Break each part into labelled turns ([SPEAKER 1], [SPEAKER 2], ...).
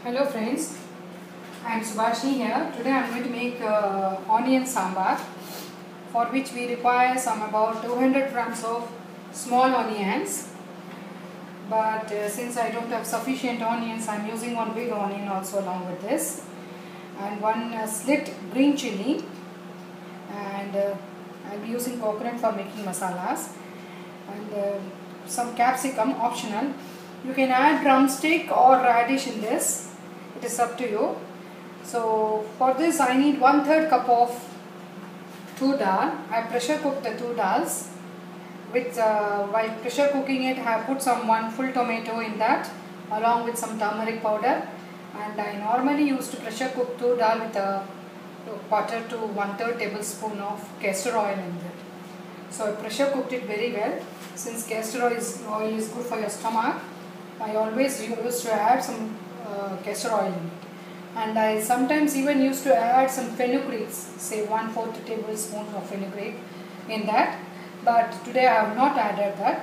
[SPEAKER 1] Hello friends, I am Subhashini here. Today I am going to make onion sambar, for which we require some about 200 grams of small onions. But since I don't have sufficient onions, I am using one big onion also along with this, and one slit green chili, and I will be using coconut for making masalas, and some capsicum optional. You can add drumstick or radish in this. It is up to you. So for this I need 1/3 cup of tur dal. I pressure cooked the tur dals. While pressure cooking it, I have put some 1 full tomato in that along with some turmeric powder, and I normally used to pressure cook tur dal with a 1/4 to 1/3 tablespoon of castor oil in it. So I pressure cooked it very well. Since castor oil is good for your stomach, I always used to add some castor oil in it, and I sometimes even used to add some fenugreek, say 1/4 tablespoon of fenugreek in that, but today I have not added that.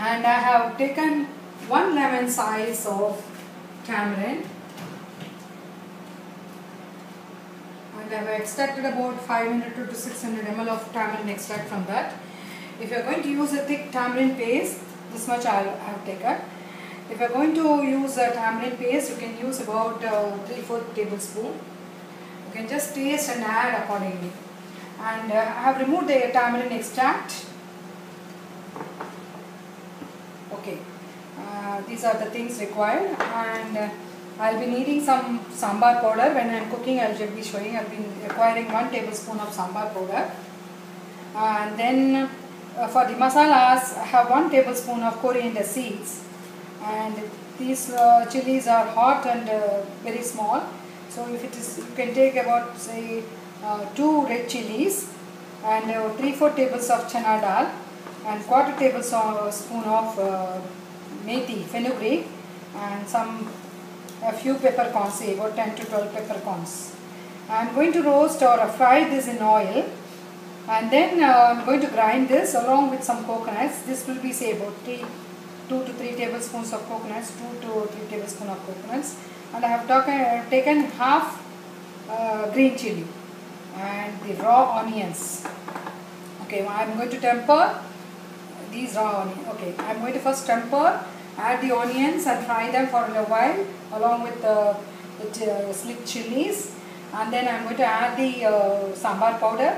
[SPEAKER 1] And I have taken 1 lemon size of tamarind, and I have extracted about 500 to 600 ml of tamarind extract from that. If you are going to use a thick tamarind paste, this much I have taken. If you are going to use a tamarind paste, you can use about 3/4 tablespoon. You can just taste and add accordingly. And I have removed the tamarind extract. Okay, these are the things required, and I'll be needing some sambar powder. When I am cooking, I will be showing. I've been requiring 1 tablespoon of sambar powder, and then for the masalas, I have 1 tablespoon of coriander seeds. And these chilies are hot and very small, so if it is, you can take about say 2 red chilies, and 3/4 tablespoons of chana dal, and 1/4 tablespoon of methi fenugreek, and a few peppercorns, say about 10 to 12 peppercorns. I am going to roast or fry this in oil, and then I am going to grind this along with some coconuts. This will be say about 2 to 3 tablespoons of coconuts, 2 to 3 tablespoons of coconuts, and I have taken half green chili and the raw onions. Okay, I am going to temper these raw onions. Okay, I am going to first temper, add the onions and fry them for a while along with the slit chilies, and then I am going to add the sambar powder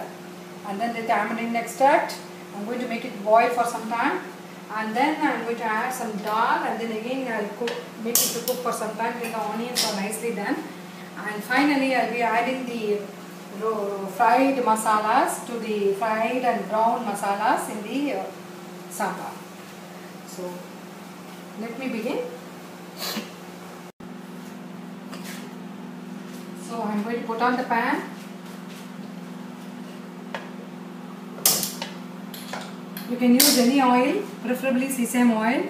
[SPEAKER 1] and then the tamarind extract. I am going to make it boil for some time, and then I am going to add some dal, and then again I will make it to cook for some time till the onions are nicely done, and finally I will be adding the fried masalas to the fried and brown masalas in the sambar. So let me begin. So I am going to put on the pan. You can use any oil, preferably sesame oil.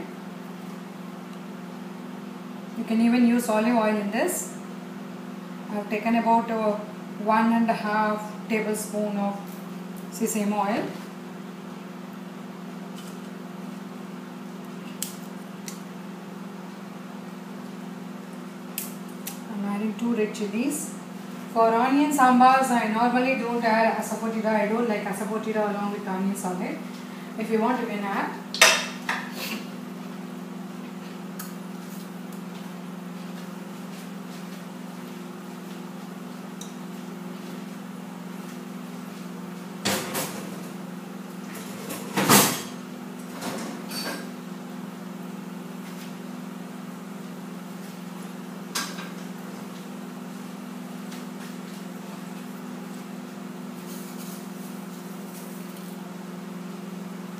[SPEAKER 1] You can even use olive oil in this. I have taken about 1.5 tablespoon of sesame oil. I am adding 2 red chilies. For onion sambars, I normally don't add asafoetida. I don't like asafoetida along with onions on it. If you want, you can add.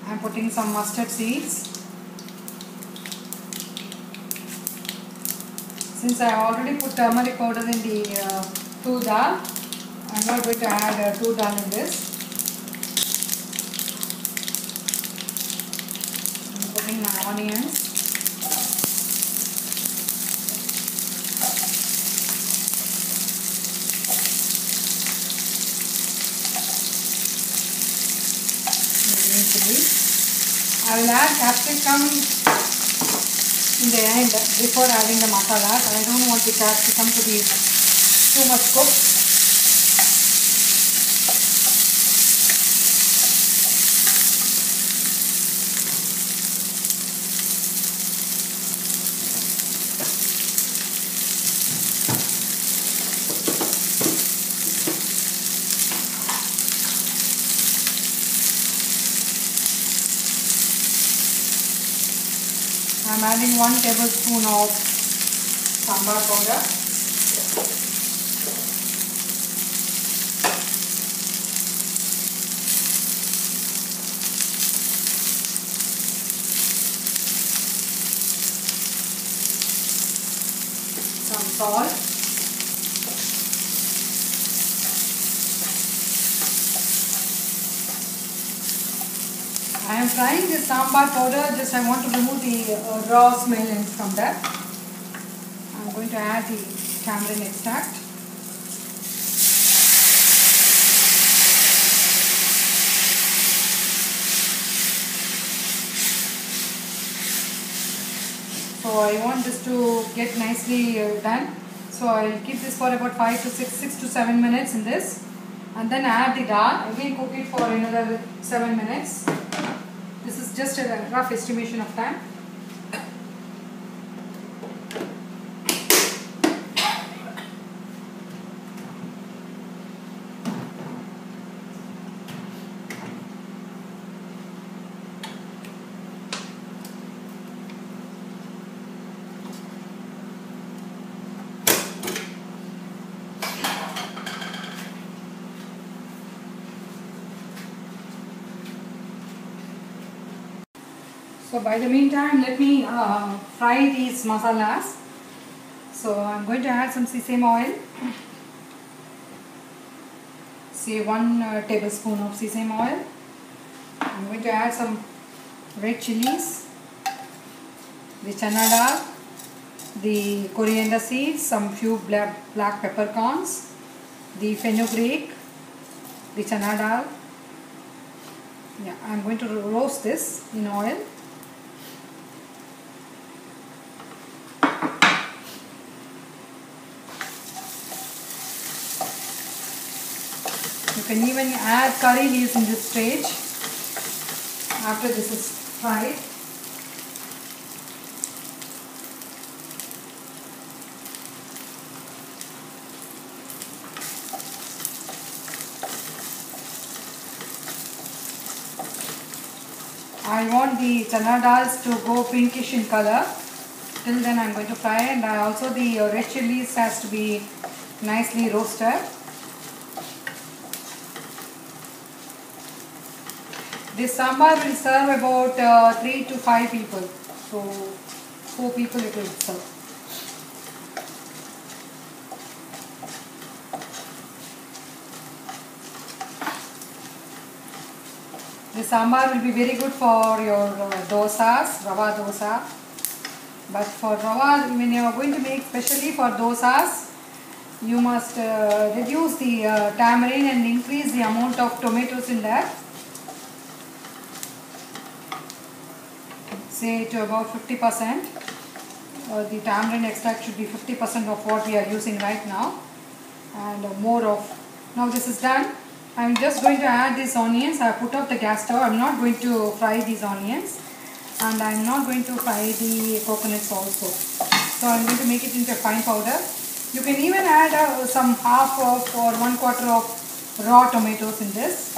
[SPEAKER 1] I am putting some mustard seeds. Since I already put turmeric powder in the tur dal, I am not going to add tur dal in this. I am putting my onions. I will add capsicum in the end before adding the masalas. I don't want the capsicum to be too much cooked. I'm adding 1 tablespoon of sambar powder. Some salt. I am frying this sambar powder, just I want to remove the raw smell from that. I am going to add the tamarind extract. So I want this to get nicely done. So I will keep this for about 6 to 7 minutes in this. And then add the dal. Again cook it for another 7 minutes. This is just a rough estimation of time. So by the meantime, let me fry these masalas. So I'm going to add some sesame oil. Say 1 tablespoon of sesame oil. I'm going to add some red chilies, the chana dal, the coriander seeds, some few black peppercorns, the fenugreek, the chana dal. Yeah, I'm going to roast this in oil. You can even add curry leaves in this stage after this is fried. I want the chana dals to go pinkish in color. Till then I am going to fry, and also the red chilies has to be nicely roasted. This sambar will serve about 3 to 5 people. So 4 people it will serve. This sambar will be very good for your dosas, rava dosa. But for rava, when you are going to make specially for dosas, you must reduce the tamarind and increase the amount of tomatoes in that. Say to about 50%. The tamarind extract should be 50% of what we are using right now, and more of. Now this is done. I am just going to add these onions. I have put off the gas stove. I am not going to fry these onions, and I am not going to fry the coconuts also. So I am going to make it into a fine powder. You can even add some half of or 1/4 of raw tomatoes in this.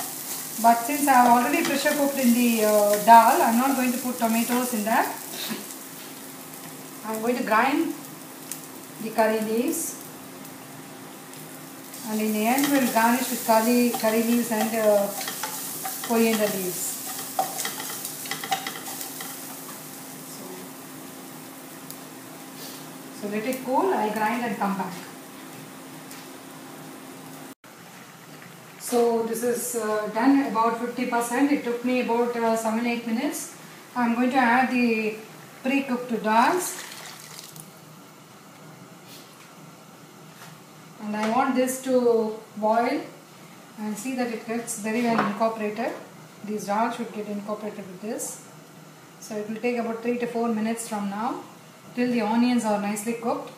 [SPEAKER 1] But since I have already pressure cooked in the dal, I am not going to put tomatoes in that. I am going to grind the curry leaves, and in the end we will garnish with curry leaves and coriander leaves. So let it cool, I grind and come back. So this is done about 50%. It took me about 7-8 minutes. I am going to add the pre-cooked dals, and I want this to boil and see that it gets very well incorporated. These dals should get incorporated with this. So it will take about 3 to 4 minutes from now. till the onions are nicely cooked.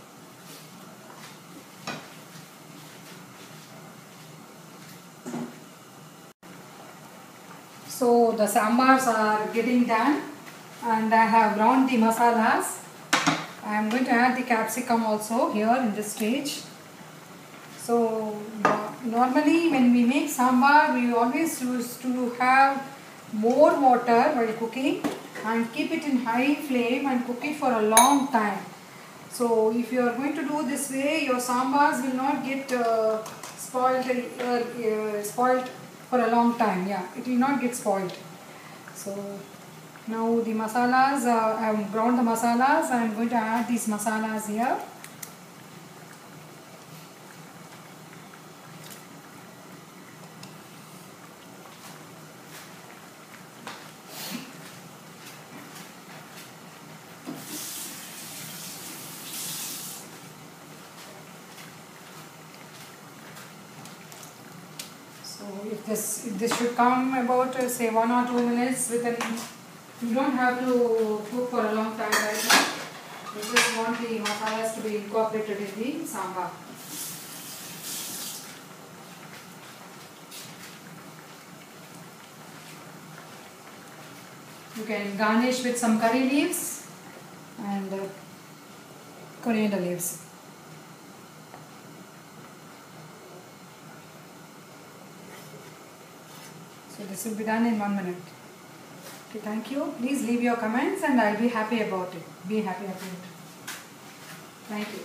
[SPEAKER 1] So the sambars are getting done and I have ground the masalas. I am going to add the capsicum also here in this stage. So normally when we make sambar, we always used to have more water while cooking and keep it in high flame and cook it for a long time. So if you are going to do this way, your sambars will not get spoiled for a long time. Yeah, it will not get spoiled. So now the masalas, I have ground the masalas. I am going to add these masalas here. So if this should come about say 1 or 2 minutes within, you don't have to cook for a long time right now. You just want the masalas to be incorporated in the sambar. You can garnish with some curry leaves and coriander leaves. So this will be done in 1 minute. Okay, thank you. Please leave your comments and I'll be happy about it. Be happy about it. Thank you.